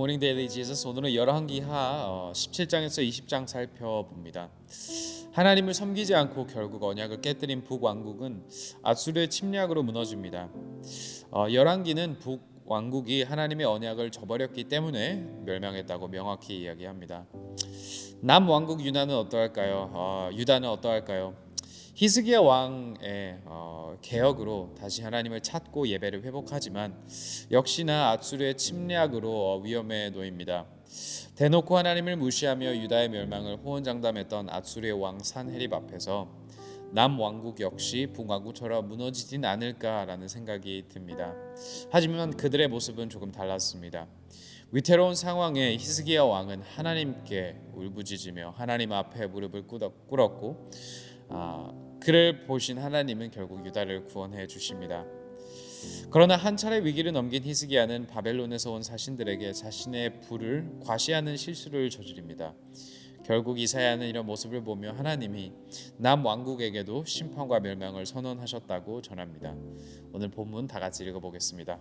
굿모닝 데일리 지저스. 오늘은 열왕기하 17장에서 20장 살펴봅니다. 하나님을 섬기지 않고 결국 언약을 깨뜨린 북왕국은 아수르의 침략으로 무너집니다. 열왕기는 북왕국이 하나님의 언약을 저버렸기 때문에 멸망했다고 명확히 이야기합니다. 남왕국 유다는 어떠할까요? 히스기야 왕의 개혁으로 다시 하나님을 찾고 예배를 회복하지만 역시나 아수르의 침략으로 위험에 놓입니다. 대놓고 하나님을 무시하며 유다의 멸망을 호언장담했던 아수르의 왕 산헤립 앞에서 남왕국 역시 북왕국처럼 무너지진 않을까라는 생각이 듭니다. 하지만 그들의 모습은 조금 달랐습니다. 위태로운 상황에 히스기야 왕은 하나님께 울부짖으며 하나님 앞에 무릎을 꿇었고 그를 보신 하나님은 결국 유다를 구원해 주십니다. 그러나 한 차례 위기를 넘긴 히스기야는 바벨론에서 온 사신들에게 자신의 부를 과시하는 실수를 저지릅니다. 결국 이사야는 이런 모습을 보며 하나님이 남왕국에게도 심판과 멸망을 선언하셨다고 전합니다. 오늘 본문 다 같이 읽어보겠습니다.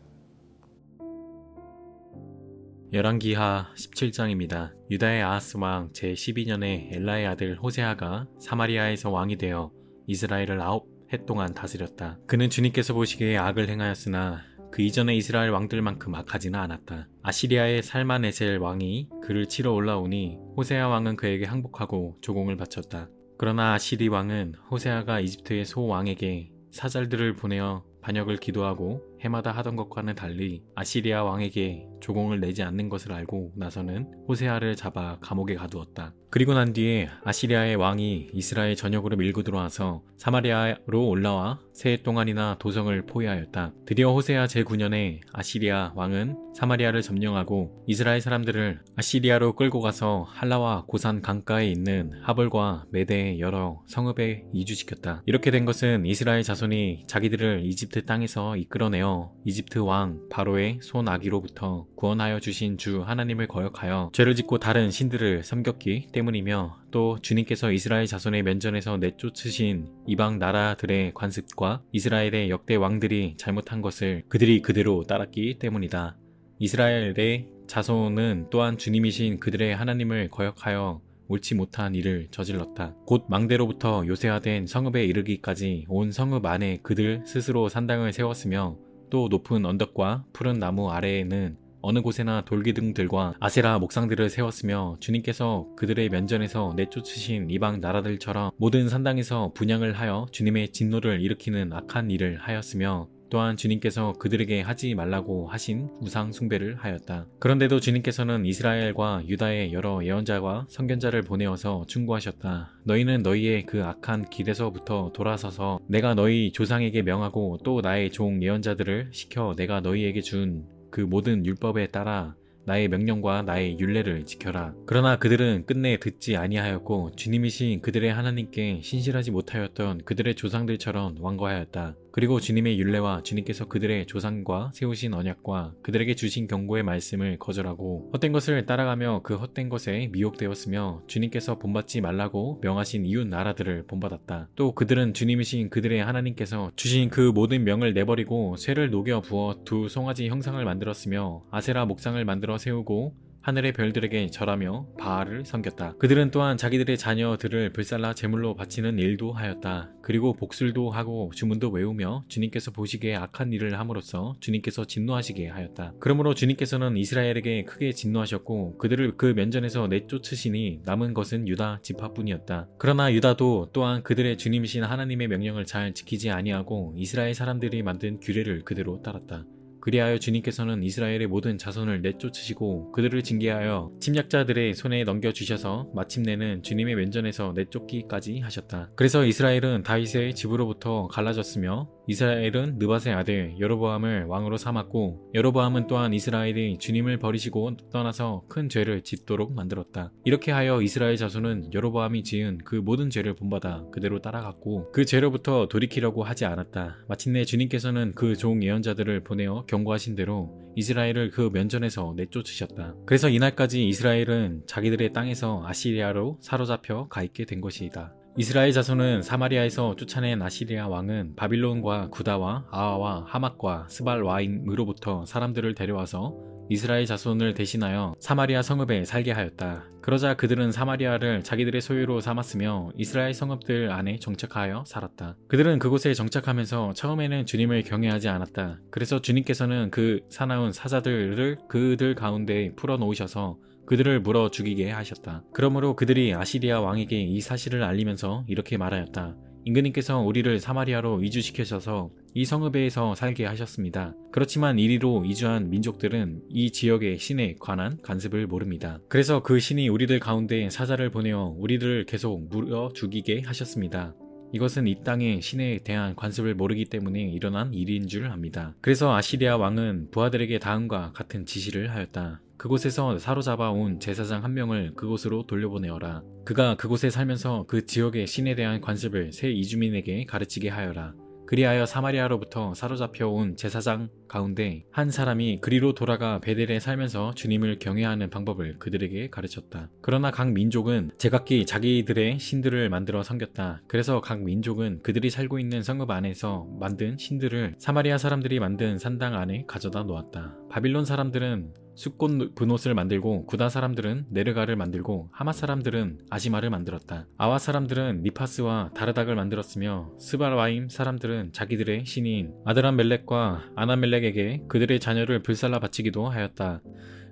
열왕기하 17장입니다. 유다의 아하스 왕 제12년에 엘라의 아들 호세아가 사마리아에서 왕이 되어 이스라엘을 9해 동안 다스렸다. 그는 주님께서 보시기에 악을 행하였으나 그 이전의 이스라엘 왕들만큼 악하지는 않았다. 아시리아의 살마네셀 왕이 그를 치러 올라오니 호세아 왕은 그에게 항복하고 조공을 바쳤다. 그러나 아시리 왕은 호세아가 이집트의 소 왕에게 사절들을 보내어 반역을 기도하고 해마다 하던 것과는 달리 아시리아 왕에게 조공을 내지 않는 것을 알고 나서는 호세아를 잡아 감옥에 가두었다. 그리고 난 뒤에 아시리아의 왕이 이스라엘 전역으로 밀고 들어와서 사마리아로 올라와 세 해 동안이나 도성을 포위하였다. 드디어 호세아 제9년에 아시리아 왕은 사마리아를 점령하고 이스라엘 사람들을 아시리아로 끌고 가서 할라와 고산 강가에 있는 하볼과 메대의 여러 성읍에 이주시켰다. 이렇게 된 것은 이스라엘 자손이 자기들을 이집트 땅에서 이끌어내어 이집트 왕 바로의 손 아기로부터 구원하여 주신 주 하나님을 거역하여 죄를 짓고 다른 신들을 섬겼기 때문이며, 또 주님께서 이스라엘 자손의 면전에서 내쫓으신 이방 나라들의 관습과 이스라엘의 역대 왕들이 잘못한 것을 그들이 그대로 따랐기 때문이다. 이스라엘의 자손은 또한 주님이신 그들의 하나님을 거역하여 옳지 못한 일을 저질렀다. 곧 망대로부터 요새화된 성읍에 이르기까지 온 성읍 안에 그들 스스로 산당을 세웠으며, 또 높은 언덕과 푸른 나무 아래에는 어느 곳에나 돌기둥들과 아세라 목상들을 세웠으며, 주님께서 그들의 면전에서 내쫓으신 이방 나라들처럼 모든 산당에서 분향을 하여 주님의 진노를 일으키는 악한 일을 하였으며, 또한 주님께서 그들에게 하지 말라고 하신 우상 숭배를 하였다. 그런데도 주님께서는 이스라엘과 유다의 여러 예언자와 선견자를 보내어서 충고하셨다. 너희는 너희의 그 악한 길에서부터 돌아서서 내가 너희 조상에게 명하고 또 나의 종 예언자들을 시켜 내가 너희에게 준 그 모든 율법에 따라 나의 명령과 나의 율례를 지켜라. 그러나 그들은 끝내 듣지 아니하였고 주님이신 그들의 하나님께 신실하지 못하였던 그들의 조상들처럼 완고하였다. 그리고 주님의 율례와 주님께서 그들의 조상과 세우신 언약과 그들에게 주신 경고의 말씀을 거절하고 헛된 것을 따라가며 그 헛된 것에 미혹되었으며, 주님께서 본받지 말라고 명하신 이웃 나라들을 본받았다. 또 그들은 주님이신 그들의 하나님께서 주신 그 모든 명을 내버리고 쇠를 녹여 부어 두 송아지 형상을 만들었으며 아세라 목상을 만들어 세우고 하늘의 별들에게 절하며 바알을 섬겼다. 그들은 또한 자기들의 자녀들을 불살라 제물로 바치는 일도 하였다. 그리고 복술도 하고 주문도 외우며 주님께서 보시기에 악한 일을 함으로써 주님께서 진노하시게 하였다. 그러므로 주님께서는 이스라엘에게 크게 진노하셨고 그들을 그 면전에서 내쫓으시니 남은 것은 유다 지파뿐이었다. 그러나 유다도 또한 그들의 주님이신 하나님의 명령을 잘 지키지 아니하고 이스라엘 사람들이 만든 규례를 그대로 따랐다. 그리하여 주님께서는 이스라엘의 모든 자손을 내쫓으시고 그들을 징계하여 침략자들의 손에 넘겨주셔서 마침내는 주님의 면전에서 내쫓기까지 하셨다. 그래서 이스라엘은 다윗의 집으로부터 갈라졌으며 이스라엘은 느밧의 아들 여로보암을 왕으로 삼았고, 여로보암은 또한 이스라엘이 주님을 버리시고 떠나서 큰 죄를 짓도록 만들었다. 이렇게 하여 이스라엘 자손은 여로보암이 지은 그 모든 죄를 본받아 그대로 따라갔고 그 죄로부터 돌이키려고 하지 않았다. 마침내 주님께서는 그 종 예언자들을 보내어 경고하신 대로 이스라엘을 그 면전에서 내쫓으셨다. 그래서 이날까지 이스라엘은 자기들의 땅에서 아시리아로 사로잡혀 가 있게 된 것이다. 이스라엘 자손은 사마리아에서 쫓아낸 아시리아 왕은 바빌론과 구다와 아와와 하맛과 스발와임으로부터 사람들을 데려와서 이스라엘 자손을 대신하여 사마리아 성읍에 살게 하였다. 그러자 그들은 사마리아를 자기들의 소유로 삼았으며 이스라엘 성읍들 안에 정착하여 살았다. 그들은 그곳에 정착하면서 처음에는 주님을 경외하지 않았다. 그래서 주님께서는 그 사나운 사자들을 그들 가운데 풀어놓으셔서 그들을 물어 죽이게 하셨다. 그러므로 그들이 아시리아 왕에게 이 사실을 알리면서 이렇게 말하였다. 임금님께서 우리를 사마리아로 이주시키셔서 이 성읍에서 살게 하셨습니다. 그렇지만 이리로 이주한 민족들은 이 지역의 신에 관한 관습을 모릅니다. 그래서 그 신이 우리들 가운데 사자를 보내어 우리들을 계속 물어 죽이게 하셨습니다. 이것은 이 땅의 신에 대한 관습을 모르기 때문에 일어난 일인 줄 압니다. 그래서 아시리아 왕은 부하들에게 다음과 같은 지시를 하였다. 그곳에서 사로잡아 온 제사장 한 명을 그곳으로 돌려보내어라. 그가 그곳에 살면서 그 지역의 신에 대한 관습을 새 이주민에게 가르치게 하여라. 그리하여 사마리아로부터 사로잡혀 온 제사장 가운데 한 사람이 그리로 돌아가 베델에 살면서 주님을 경외하는 방법을 그들에게 가르쳤다. 그러나 각 민족은 제각기 자기들의 신들을 만들어 섬겼다. 그래서 각 민족은 그들이 살고 있는 성읍 안에서 만든 신들을 사마리아 사람들이 만든 산당 안에 가져다 놓았다. 바빌론 사람들은 숫꽃 분옷을 만들고 구다 사람들은 네르가를 만들고 하맛 사람들은 아시마를 만들었다. 아와 사람들은 니파스와 다르닥을 만들었으며 스바라임 사람들은 자기들의 신인 아드람멜렉과 아나멜렉에게 그들의 자녀를 불살라 바치기도 하였다.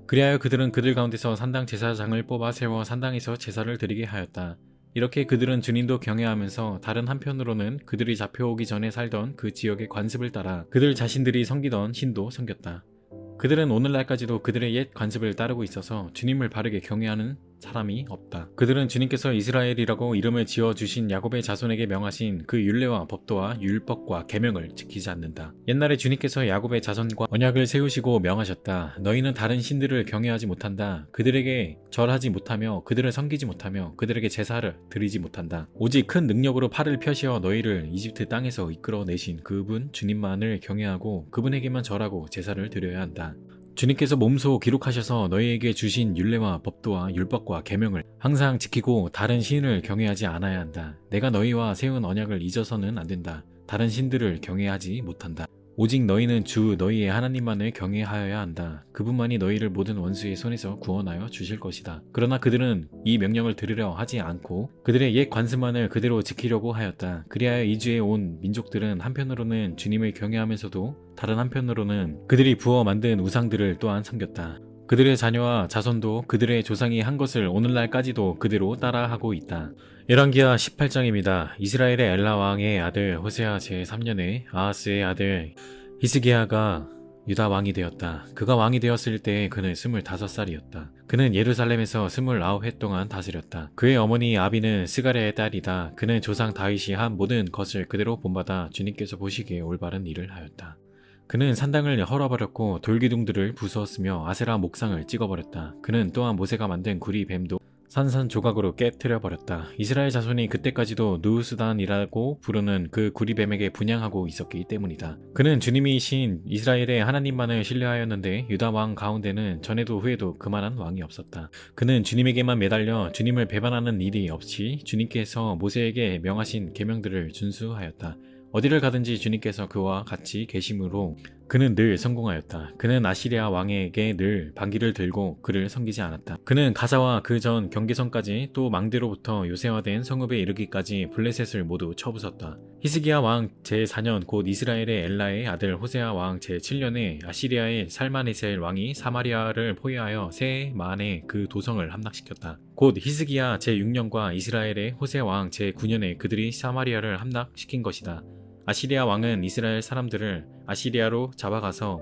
그리하여 그들은 그들 가운데서 산당 제사장을 뽑아 세워 산당에서 제사를 드리게 하였다. 이렇게 그들은 주님도 경외하면서 다른 한편으로는 그들이 잡혀오기 전에 살던 그 지역의 관습을 따라 그들 자신들이 섬기던 신도 섬겼다. 그들은 오늘날까지도 그들의 옛 관습을 따르고 있어서 주님을 바르게 경외하는 사람이 없다. 그들은 주님께서 이스라엘이라고 이름을 지어주신 야곱의 자손에게 명하신 그 율례와 법도와 율법과 계명을 지키지 않는다. 옛날에 주님께서 야곱의 자손과 언약을 세우시고 명하셨다. 너희는 다른 신들을 경외하지 못한다. 그들에게 절하지 못하며 그들을 섬기지 못하며 그들에게 제사를 드리지 못한다. 오직 큰 능력으로 팔을 펴시어 너희를 이집트 땅에서 이끌어내신 그분 주님만을 경외하고 그분에게만 절하고 제사를 드려야 한다. 주님께서 몸소 기록하셔서 너희에게 주신 율례와 법도와 율법과 계명을 항상 지키고 다른 신을 경외하지 않아야 한다. 내가 너희와 세운 언약을 잊어서는 안 된다. 다른 신들을 경외하지 못한다. 오직 너희는 주 너희의 하나님만을 경외하여야 한다. 그분만이 너희를 모든 원수의 손에서 구원하여 주실 것이다. 그러나 그들은 이 명령을 들으려 하지 않고 그들의 옛 관습만을 그대로 지키려고 하였다. 그리하여 이주에 온 민족들은 한편으로는 주님을 경외하면서도 다른 한편으로는 그들이 부어 만든 우상들을 또한 섬겼다. 그들의 자녀와 자손도 그들의 조상이 한 것을 오늘날까지도 그대로 따라하고 있다. 열왕기하 18장입니다. 이스라엘의 엘라 왕의 아들 호세아 제3년에 아하스의 아들 히스기야가 유다 왕이 되었다. 그가 왕이 되었을 때 그는 25살이었다. 그는 예루살렘에서 29해 동안 다스렸다. 그의 어머니 아비는 스가랴의 딸이다. 그는 조상 다윗이 한 모든 것을 그대로 본받아 주님께서 보시기에 올바른 일을 하였다. 그는 산당을 헐어버렸고 돌기둥들을 부수었으며 아세라 목상을 찍어버렸다. 그는 또한 모세가 만든 구리 뱀도 산산조각으로 깨트려버렸다. 이스라엘 자손이 그때까지도 누우스단이라고 부르는 그 구리뱀에게 분향하고 있었기 때문이다. 그는 주님이신 이스라엘의 하나님만을 신뢰하였는데 유다 왕 가운데는 전에도 후에도 그만한 왕이 없었다. 그는 주님에게만 매달려 주님을 배반하는 일이 없이 주님께서 모세에게 명하신 계명들을 준수하였다. 어디를 가든지 주님께서 그와 같이 계심으로 그는 늘 성공하였다. 그는 아시리아 왕에게 늘 반기를 들고 그를 섬기지 않았다. 그는 가자와 그 전 경계선까지 또 망대로부터 요새화된 성읍에 이르기까지 블레셋을 모두 쳐부쉈다. 히스기야 왕 제4년 곧 이스라엘의 엘라의 아들 호세아 왕 제7년에 아시리아의 살마네셀 왕이 사마리아를 포위하여 세 만에 그 도성을 함락시켰다. 곧 히스기야 제6년과 이스라엘의 호세 왕 제9년에 그들이 사마리아를 함락시킨 것이다. 아시리아 왕은 이스라엘 사람들을 아시리아로 잡아가서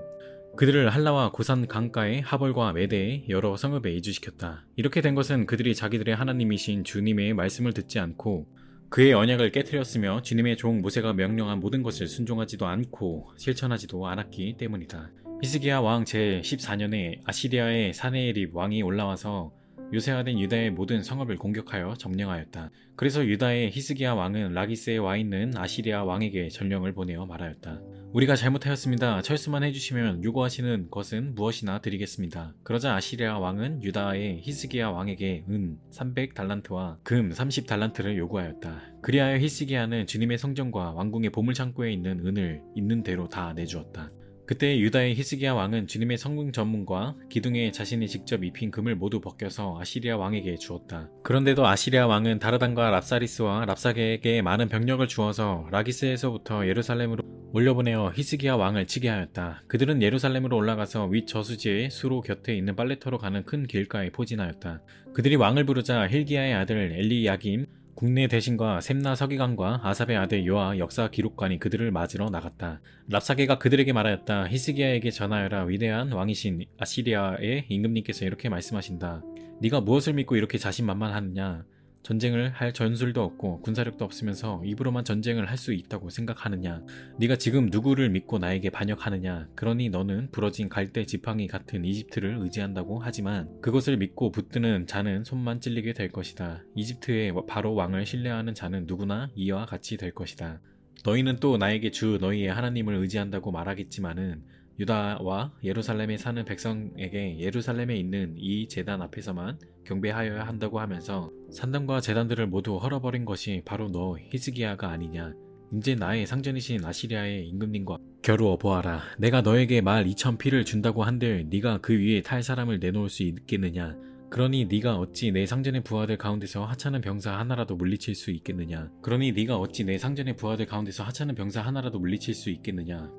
그들을 할라와 고산 강가의 하볼과 메대의 여러 성읍에 이주시켰다. 이렇게 된 것은 그들이 자기들의 하나님이신 주님의 말씀을 듣지 않고 그의 언약을 깨뜨렸으며 주님의 종 모세가 명령한 모든 것을 순종하지도 않고 실천하지도 않았기 때문이다. 히스기야 왕 제14년에 아시리아의 사네에립 왕이 올라와서 요새화된 유다의 모든 성읍을 공격하여 점령하였다. 그래서 유다의 히스기야 왕은 라기스에 와 있는 아시리아 왕에게 전령을 보내어 말하였다. 우리가 잘못하였습니다. 철수만 해주시면 요구하시는 것은 무엇이나 드리겠습니다. 그러자 아시리아 왕은 유다의 히스기야 왕에게 은 300달란트와 금 30달란트를 요구하였다. 그리하여 히스기야는 주님의 성전과 왕궁의 보물창고에 있는 은을 있는 대로 다 내주었다. 그때 유다의 히스기야 왕은 주님의 성궁 전문과 기둥에 자신이 직접 입힌 금을 모두 벗겨서 아시리아 왕에게 주었다. 그런데도 아시리아 왕은 다르단과 랍사리스와 랍사게에게 많은 병력을 주어서 라기스에서부터 예루살렘으로 올려보내어 히스기야 왕을 치게 하였다. 그들은 예루살렘으로 올라가서 윗 저수지의 수로 곁에 있는 빨래터로 가는 큰 길가에 포진하였다. 그들이 왕을 부르자 힐기야의 아들 엘리야김 국내 대신과 셈나 서기관과 아삽의 아들 요아 역사 기록관이 그들을 맞으러 나갔다. 랍사게가 그들에게 말하였다. 히스기야에게 전하여라. 위대한 왕이신 아시리아의 임금님께서 이렇게 말씀하신다. 네가 무엇을 믿고 이렇게 자신만만하느냐? 전쟁을 할 전술도 없고 군사력도 없으면서 입으로만 전쟁을 할 수 있다고 생각하느냐? 네가 지금 누구를 믿고 나에게 반역하느냐? 그러니 너는 부러진 갈대 지팡이 같은 이집트를 의지한다고 하지만 그것을 믿고 붙드는 자는 손만 찔리게 될 것이다. 이집트의 바로 왕을 신뢰하는 자는 누구나 이와 같이 될 것이다. 너희는 또 나에게 주 너희의 하나님을 의지한다고 말하겠지만은 유다와 예루살렘에 사는 백성에게 예루살렘에 있는 이 제단 앞에서만 경배하여야 한다고 하면서 산당과 제단들을 모두 헐어버린 것이 바로 너 히스기야가 아니냐. 이제 나의 상전이신 아시리아의 임금님과 겨루어 보아라. 내가 너에게 말 2,000피를 준다고 한들 네가 그 위에 탈 사람을 내놓을 수 있겠느냐. 그러니 네가 어찌 내 상전의 부하들 가운데서 하찮은 병사 하나라도 물리칠 수 있겠느냐.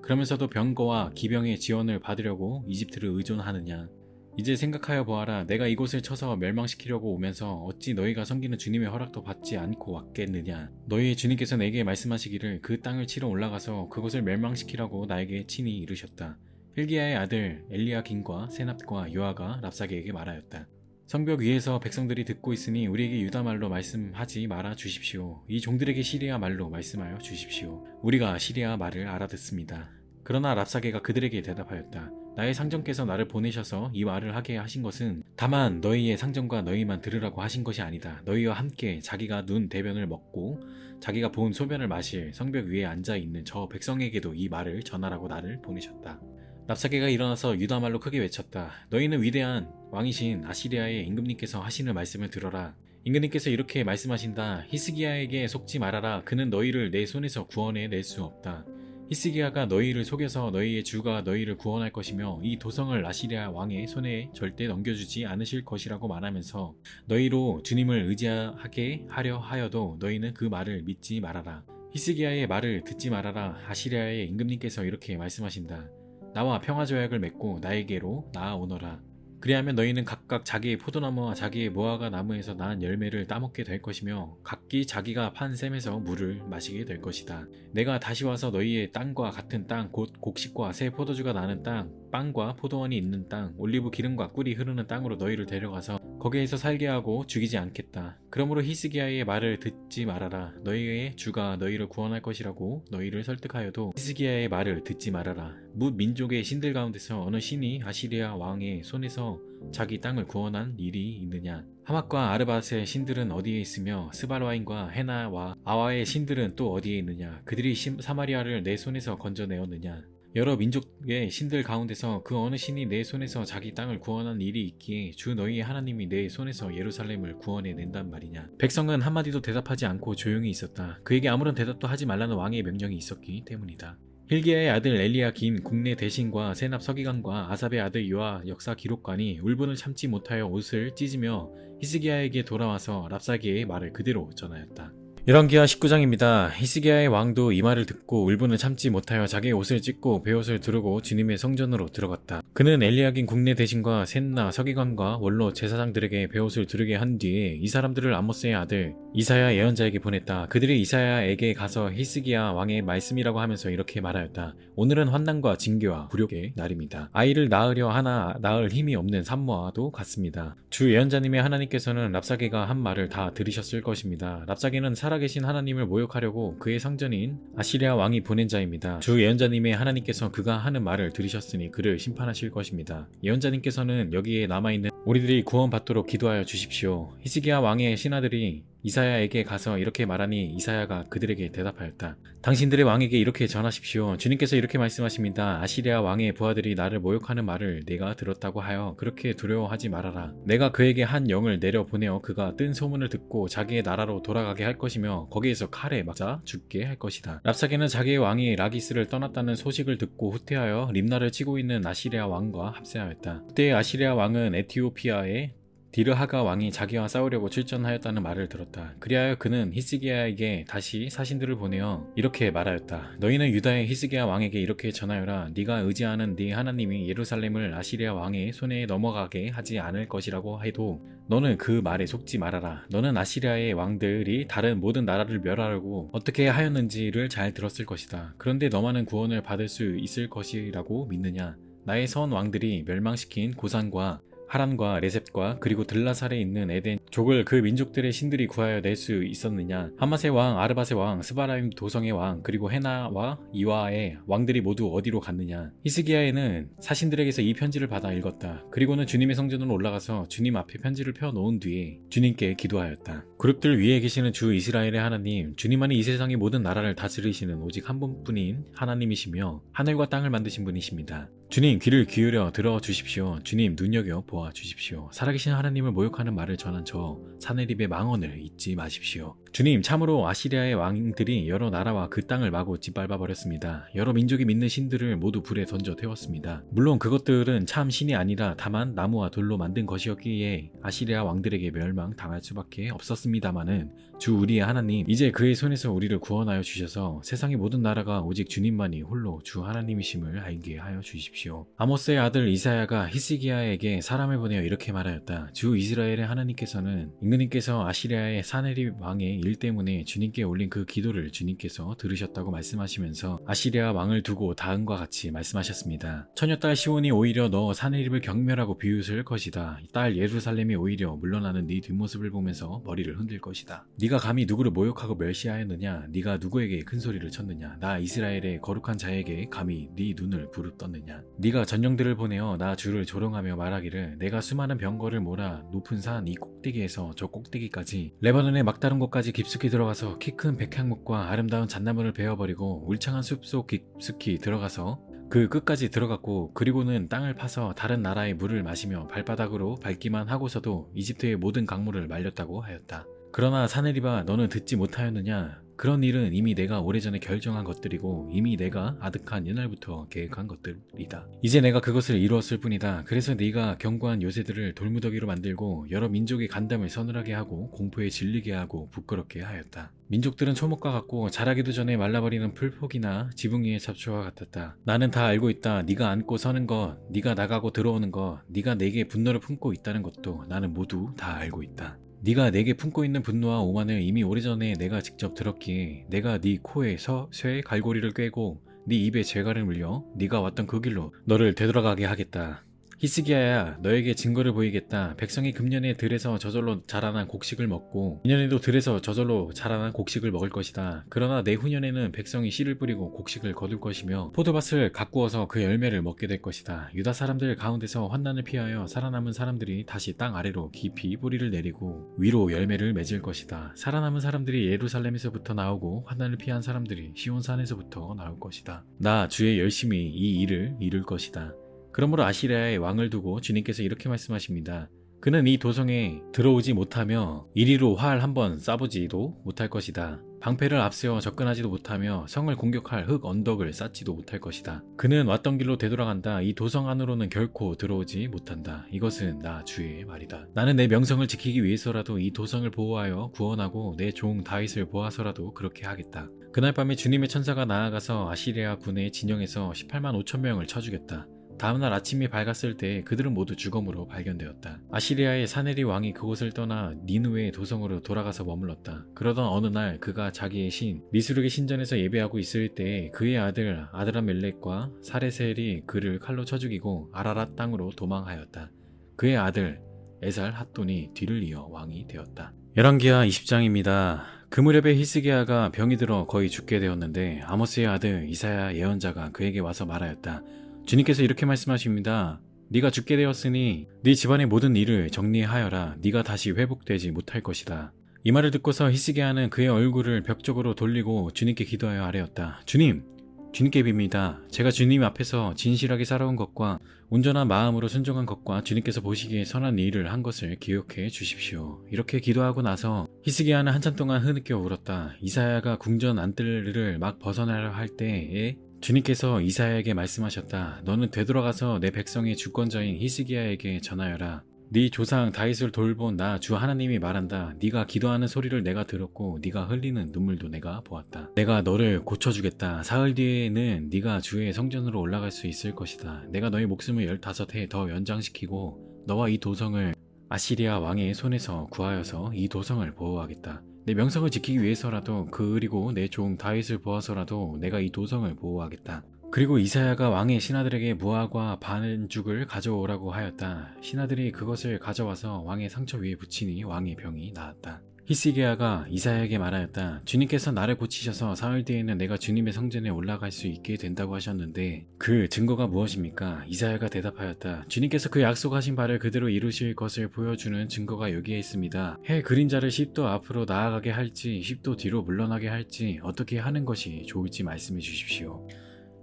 그러면서도 병거와 기병의 지원을 받으려고 이집트를 의존하느냐. 이제 생각하여 보아라. 내가 이곳을 쳐서 멸망시키려고 오면서 어찌 너희가 섬기는 주님의 허락도 받지 않고 왔겠느냐. 너희의 주님께서 내게 말씀하시기를 그 땅을 치러 올라가서 그곳을 멸망시키라고 나에게 친히 이르셨다. 힐기야의 아들 엘리야김과 세납과 요아가 랍사게에게 말하였다. 성벽 위에서 백성들이 듣고 있으니 우리에게 유다 말로 말씀하지 말아 주십시오. 이 종들에게 시리아 말로 말씀하여 주십시오. 우리가 시리아 말을 알아듣습니다. 그러나 랍사게가 그들에게 대답하였다. 나의 상전께서 나를 보내셔서 이 말을 하게 하신 것은 다만 너희의 상전과 너희만 들으라고 하신 것이 아니다. 너희와 함께 자기가 눈 대변을 먹고 자기가 본 소변을 마실 성벽 위에 앉아있는 저 백성에게도 이 말을 전하라고 나를 보내셨다. 랍사게가 일어나서 유다말로 크게 외쳤다. 너희는 위대한 왕이신 아시리아의 임금님께서 하시는 말씀을 들어라. 임금님께서 이렇게 말씀하신다. 히스기야에게 속지 말아라. 그는 너희를 내 손에서 구원해 낼 수 없다. 히스기야가 너희를 속여서 너희의 주가 너희를 구원할 것이며 이 도성을 아시리아 왕의 손에 절대 넘겨주지 않으실 것이라고 말하면서 너희로 주님을 의지하게 하려 하여도 너희는 그 말을 믿지 말아라. 히스기야의 말을 듣지 말아라. 아시리아의 임금님께서 이렇게 말씀하신다. 나와 평화조약을 맺고 나에게로 나아오너라. 그리하면 너희는 각각 자기의 포도나무와 자기의 무화과 나무에서 난 열매를 따먹게 될 것이며 각기 자기가 판 샘에서 물을 마시게 될 것이다. 내가 다시 와서 너희의 땅과 같은 땅 곧 곡식과 새 포도주가 나는 땅 빵과 포도원이 있는 땅 올리브 기름과 꿀이 흐르는 땅으로 너희를 데려가서 거기에서 살게 하고 죽이지 않겠다. 그러므로 히스기야의 말을 듣지 말아라. 너희의 주가 너희를 구원할 것이라고 너희를 설득하여도 히스기야의 말을 듣지 말아라. 뭇 민족의 신들 가운데서 어느 신이 아시리아 왕의 손에서 자기 땅을 구원한 일이 있느냐. 하맛과 아르밧의 신들은 어디에 있으며 스발와인과 헤나와 아와의 신들은 또 어디에 있느냐. 그들이 사마리아를 내 손에서 건져내었느냐. 여러 민족의 신들 가운데서 그 어느 신이 내 손에서 자기 땅을 구원한 일이 있기에 주 너희의 하나님이 내 손에서 예루살렘을 구원해 낸단 말이냐. 백성은 한마디도 대답하지 않고 조용히 있었다. 그에게 아무런 대답도 하지 말라는 왕의 명령이 있었기 때문이다. 힐기야의 아들 엘리야김 국내 대신과 세납 서기관과 아삽의 아들 요아 역사 기록관이 울분을 참지 못하여 옷을 찢으며 히스기야에게 돌아와서 랍사게의 말을 그대로 전하였다. 열왕기하 19장입니다. 히스기야의 왕도 이 말을 듣고 울분을 참지 못하여 자기의 옷을 찢고 베옷을 두르고 주님의 성전으로 들어갔다. 그는 엘리야긴 국내 대신과 셋나 서기관과 원로 제사장들에게 베옷을 두르게 한 뒤에 이 사람들을 아모스의 아들 이사야 예언자에게 보냈다. 그들이 이사야에게 가서 히스기야 왕의 말씀이라고 하면서 이렇게 말하였다. 오늘은 환난과 징계와 굴욕의 날입니다. 아이를 낳으려 하나 낳을 힘이 없는 산모와도 같습니다. 주 예언자님의 하나님께서는 랍사게가 한 말을 다 들으셨을 것입니다. 랍사게는 살아계신 하나님을 모욕하려고 그의 상전인 아시리아 왕이 보낸 자입니다. 주 예언자님의 하나님께서 그가 하는 말을 들으셨으니 그를 심판하실 것입니다. 예언자님께서는 여기에 남아있는 우리들이 구원받도록 기도하여 주십시오. 히스기야 왕의 신하들이 이사야에게 가서 이렇게 말하니 이사야가 그들에게 대답하였다. 당신들의 왕에게 이렇게 전하십시오. 주님께서 이렇게 말씀하십니다. 아시리아 왕의 부하들이 나를 모욕하는 말을 내가 들었다고 하여 그렇게 두려워하지 말아라. 내가 그에게 한 영을 내려 보내어 그가 뜬 소문을 듣고 자기의 나라로 돌아가게 할 것이며 거기에서 칼에 맞아 죽게 할 것이다. 랍사게는 자기의 왕이 라기스를 떠났다는 소식을 듣고 후퇴하여 림나를 치고 있는 아시리아 왕과 합세하였다. 그때 아시리아 왕은 에티오피아의 디르하가 왕이 자기와 싸우려고 출전하였다는 말을 들었다. 그리하여 그는 히스기야에게 다시 사신들을 보내어 이렇게 말하였다. 너희는 유다의 히스기야 왕에게 이렇게 전하여라. 네가 의지하는 네 하나님이 예루살렘을 아시리아 왕의 손에 넘어가게 하지 않을 것이라고 해도 너는 그 말에 속지 말아라. 너는 아시리아의 왕들이 다른 모든 나라를 멸하려고 어떻게 하였는지를 잘 들었을 것이다. 그런데 너만은 구원을 받을 수 있을 것이라고 믿느냐? 나의 선 왕들이 멸망시킨 고산과 하란과 레셉과 그리고 들라살에 있는 에덴 족을 그 민족들의 신들이 구하여 낼 수 있었느냐? 하맛의 왕, 아르밧의 왕, 스바라임 도성의 왕, 그리고 헤나와 이와의 왕들이 모두 어디로 갔느냐? 히스기야에는 사신들에게서 이 편지를 받아 읽었다. 그리고는 주님의 성전으로 올라가서 주님 앞에 편지를 펴놓은 뒤에 주님께 기도하였다. 그룹들 위에 계시는 주 이스라엘의 하나님, 주님만이 이 세상의 모든 나라를 다스리시는 오직 한 분뿐인 하나님이시며 하늘과 땅을 만드신 분이십니다. 주님, 귀를 기울여 들어주십시오. 주님, 눈여겨 보아주십시오. 살아계신 하나님을 모욕하는 말을 전한 저 사네립의 망언을 잊지 마십시오. 주님, 참으로 아시리아의 왕들이 여러 나라와 그 땅을 마구 짓밟아버렸습니다. 여러 민족이 믿는 신들을 모두 불에 던져 태웠습니다. 물론 그것들은 참 신이 아니라 다만 나무와 돌로 만든 것이었기에 아시리아 왕들에게 멸망당할 수밖에 없었습니다마는 주 우리의 하나님, 이제 그의 손에서 우리를 구원하여 주셔서 세상의 모든 나라가 오직 주님만이 홀로 주 하나님이심을 알게 하여 주십시오. 아모스의 아들 이사야가 히스기야에게 사람을 보내어 이렇게 말하였다. 주 이스라엘의 하나님께서는 임금님께서 아시리아의 사네립 왕의 일 때문에 주님께 올린 그 기도를 주님께서 들으셨다고 말씀하시면서 아시리아 왕을 두고 다음과 같이 말씀하셨습니다. 처녀딸 시온이 오히려 너 사네립을 경멸하고 비웃을 것이다. 딸 예루살렘이 오히려 물러나는 네 뒷모습을 보면서 머리를 흔들 것이다. 네가 감히 누구를 모욕하고 멸시하였느냐? 네가 누구에게 큰 소리를 쳤느냐? 나 이스라엘의 거룩한 자에게 감히 네 눈을 부릅떴느냐? 네가 전령들을 보내어 나 주를 조롱하며 말하기를 내가 수많은 병거를 몰아 높은 산 이 꼭대기에서 저 꼭대기까지 레바논의 막다른 곳까지 깊숙이 들어가서 키 큰 백향목과 아름다운 잣나무를 베어버리고 울창한 숲속 깊숙이 들어가서 그 끝까지 들어갔고 그리고는 땅을 파서 다른 나라의 물을 마시며 발바닥으로 밟기만 하고서도 이집트의 모든 강물을 말렸다고 하였다. 그러나 사네립아, 너는 듣지 못하였느냐? 그런 일은 이미 내가 오래전에 결정한 것들이고 이미 내가 아득한 옛날부터 계획한 것들이다. 이제 내가 그것을 이루었을 뿐이다. 그래서 네가 견고한 요새들을 돌무더기로 만들고 여러 민족의 간담을 서늘하게 하고 공포에 질리게 하고 부끄럽게 하였다. 민족들은 초목과 같고 자라기도 전에 말라버리는 풀포기나 지붕 위의 잡초와 같았다. 나는 다 알고 있다. 네가 앉고 서는 것, 네가 나가고 들어오는 것, 네가 내게 분노를 품고 있다는 것도 나는 모두 다 알고 있다. 네가 내게 품고 있는 분노와 오만을 이미 오래전에 내가 직접 들었기에 내가 네 코에 쇠 갈고리를 꿰고 네 입에 재갈을 물려 네가 왔던 그 길로 너를 되돌아가게 하겠다. 히스기야야, 너에게 증거를 보이겠다. 백성이 금년에 들에서 저절로 자라난 곡식을 먹고 이년에도 들에서 저절로 자라난 곡식을 먹을 것이다. 그러나 내후년에는 백성이 씨를 뿌리고 곡식을 거둘 것이며 포도밭을 가꾸어서 그 열매를 먹게 될 것이다. 유다 사람들 가운데서 환난을 피하여 살아남은 사람들이 다시 땅 아래로 깊이 뿌리를 내리고 위로 열매를 맺을 것이다. 살아남은 사람들이 예루살렘에서부터 나오고 환난을 피한 사람들이 시온산에서부터 나올 것이다. 나 주의 열심히 이 일을 이룰 것이다. 그러므로 아시리아의 왕을 두고 주님께서 이렇게 말씀하십니다. 그는 이 도성에 들어오지 못하며 이리로 활 한번 쏴보지도 못할 것이다. 방패를 앞세워 접근하지도 못하며 성을 공격할 흙 언덕을 쌓지도 못할 것이다. 그는 왔던 길로 되돌아간다. 이 도성 안으로는 결코 들어오지 못한다. 이것은 나 주의 말이다. 나는 내 명성을 지키기 위해서라도 이 도성을 보호하여 구원하고 내 종 다윗을 보아서라도 그렇게 하겠다. 그날 밤에 주님의 천사가 나아가서 아시리아 군의 진영에서 18만 5천 명을 쳐주겠다. 다음날 아침이 밝았을 때 그들은 모두 죽음으로 발견되었다. 아시리아의 사네립 왕이 그곳을 떠나 니느웨의 도성으로 돌아가서 머물렀다. 그러던 어느 날 그가 자기의 신 니스룩의 신전에서 예배하고 있을 때 그의 아들 아드라멜렉과 사레셀이 그를 칼로 쳐 죽이고 아라랏 땅으로 도망하였다. 그의 아들 에살 핫돈이 뒤를 이어 왕이 되었다. 열왕기하 20장입니다. 그 무렵에 히스기야가 병이 들어 거의 죽게 되었는데 아모스의 아들 이사야 예언자가 그에게 와서 말하였다. 주님께서 이렇게 말씀하십니다. 네가 죽게 되었으니 네 집안의 모든 일을 정리하여라. 네가 다시 회복되지 못할 것이다. 이 말을 듣고서 히스기야는 그의 얼굴을 벽 쪽으로 돌리고 주님께 기도하여 아뢰었다. 주님께 빕니다. 제가 주님 앞에서 진실하게 살아온 것과 온전한 마음으로 순종한 것과 주님께서 보시기에 선한 일을 한 것을 기억해 주십시오. 이렇게 기도하고 나서 히스기야는 한참 동안 흐느껴 울었다. 이사야가 궁전 안뜰을 막 벗어나려 할 때에 주님께서 이사야에게 말씀하셨다. 너는 되돌아가서 내 백성의 주권자인 히스기야에게 전하여라. 네 조상 다윗을 돌본 나 주 하나님이 말한다. 네가 기도하는 소리를 내가 들었고 네가 흘리는 눈물도 내가 보았다. 내가 너를 고쳐주겠다. 사흘 뒤에는 네가 주의 성전으로 올라갈 수 있을 것이다. 내가 너의 목숨을 15해 더 연장시키고 너와 이 도성을 아시리아 왕의 손에서 구하여서 이 도성을 보호하겠다. 내 명성을 지키기 위해서라도 그리고 내 종 다윗을 보아서라도 내가 이 도성을 보호하겠다. 그리고 이사야가 왕의 신하들에게 무화과 반죽을 가져오라고 하였다. 신하들이 그것을 가져와서 왕의 상처 위에 붙이니 왕의 병이 나았다. 히스기야가 이사야에게 말하였다. 주님께서 나를 고치셔서 사흘 뒤에는 내가 주님의 성전에 올라갈 수 있게 된다고 하셨는데 그 증거가 무엇입니까? 이사야가 대답하였다. 주님께서 그 약속하신 바를 그대로 이루실 것을 보여주는 증거가 여기에 있습니다. 해 그림자를 10도 앞으로 나아가게 할지 10도 뒤로 물러나게 할지 어떻게 하는 것이 좋을지 말씀해 주십시오.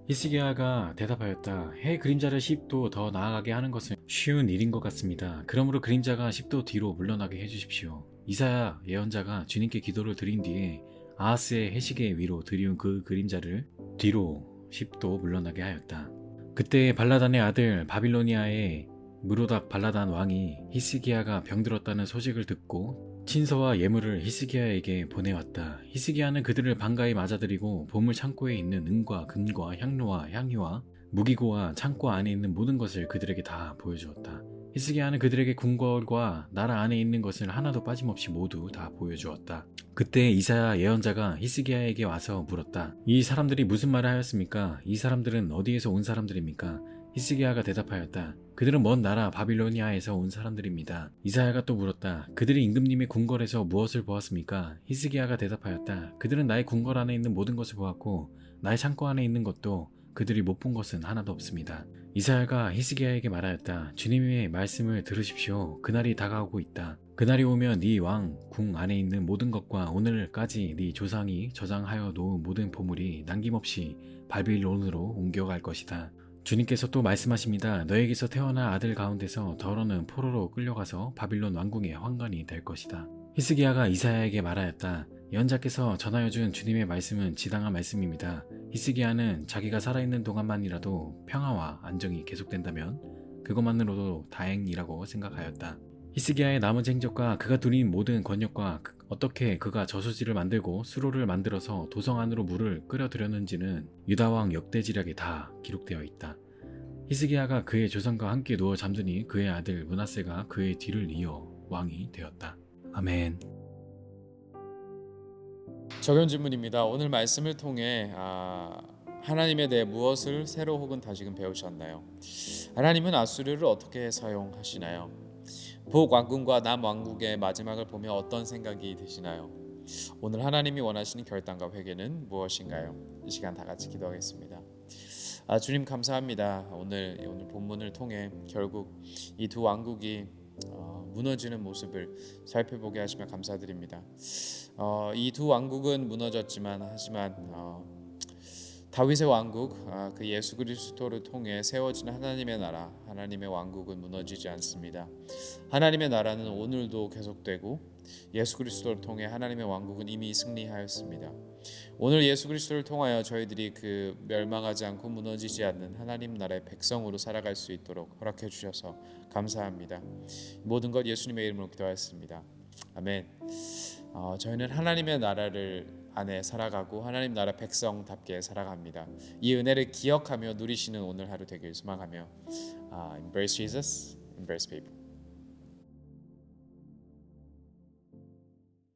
히스기야가 대답하였다. 해 그림자를 10도 더 나아가게 하는 것은 쉬운 일인 것 같습니다. 그러므로 그림자가 10도 뒤로 물러나게 해주십시오. 이사야 예언자가 주님께 기도를 드린 뒤에 아하스의 해시계 위로 들이운 그 그림자를 뒤로 10도 물러나게 하였다. 그때 발라단의 아들 바빌로니아의 무로닥 발라단 왕이 히스기야가 병들었다는 소식을 듣고 친서와 예물을 히스기야에게 보내왔다. 히스기야는 그들을 반가이 맞아들이고 보물 창고에 있는 은과 금과 향로와 향유와 무기고와 창고 안에 있는 모든 것을 그들에게 다 보여주었다. 히스기야는 그들에게 궁궐과 나라 안에 있는 것을 하나도 빠짐없이 모두 다 보여주었다. 그때 이사야 예언자가 히스기야에게 와서 물었다. 이 사람들이 무슨 말을 하였습니까? 이 사람들은 어디에서 온 사람들입니까? 히스기야가 대답하였다. 그들은 먼 나라 바빌로니아에서 온 사람들입니다. 이사야가 또 물었다. 그들이 임금님의 궁궐에서 무엇을 보았습니까? 히스기야가 대답하였다. 그들은 나의 궁궐 안에 있는 모든 것을 보았고 나의 창고 안에 있는 것도 그들이 못 본 것은 하나도 없습니다. 이사야가 히스기야에게 말하였다. 주님의 말씀을 들으십시오. 그날이 다가오고 있다. 그날이 오면 네 왕 궁 안에 있는 모든 것과 오늘까지 네 조상이 저장하여 놓은 모든 보물이 남김없이 바빌론으로 옮겨갈 것이다. 주님께서 또 말씀하십니다. 너에게서 태어난 아들 가운데서 더러는 포로로 끌려가서 바빌론 왕궁의 환관이 될 것이다. 히스기야가 이사야에게 말하였다. 예언자께서 전하여준 주님의 말씀은 지당한 말씀입니다. 히스기야는 자기가 살아있는 동안만이라도 평화와 안정이 계속된다면 그것만으로도 다행이라고 생각하였다. 히스기야의 나머지 행적과 그가 누린 모든 권력과 어떻게 그가 저수지를 만들고 수로를 만들어서 도성 안으로 물을 끌어들였는지는 유다왕 역대지략에 다 기록되어 있다. 히스기야가 그의 조상과 함께 누워 잠드니 그의 아들 므낫세가 그의 뒤를 이어 왕이 되었다. 아멘. 적용 질문입니다. 오늘 말씀을 통해 하나님에 대해 무엇을 새로 혹은 다시금 배우셨나요? 하나님은 아수르를 어떻게 사용하시나요? 북왕국과 남왕국의 마지막을 보며 어떤 생각이 드시나요? 오늘 하나님이 원하시는 결단과 회개는 무엇인가요? 이 시간 다 같이 기도하겠습니다. 주님 감사합니다. 오늘 본문을 통해 결국 이 두 왕국이 무너지는 모습을 살펴보게 하시며 감사드립니다. 이 두 왕국은 무너졌지만 다윗의 왕국, 그 예수 그리스도를 통해 세워진 하나님의 나라, 하나님의 왕국은 무너지지 않습니다. 하나님의 나라는 오늘도 계속되고 예수 그리스도를 통해 하나님의 왕국은 이미 승리하였습니다. 오늘 예수 그리스도를 통하여 저희들이 그 멸망하지 않고 무너지지 않는 하나님 나라의 백성으로 살아갈 수 있도록 허락해 주셔서 감사합니다. 모든 것 예수님의 이름으로 기도하였습니다. 아멘. 저희는 하나님의 나라를 안에 살아가고 하나님 나라 백성답게 살아갑니다. 이 은혜를 기억하며 누리시는 오늘 하루 되길 소망하며 Embrace Jesus, embrace people.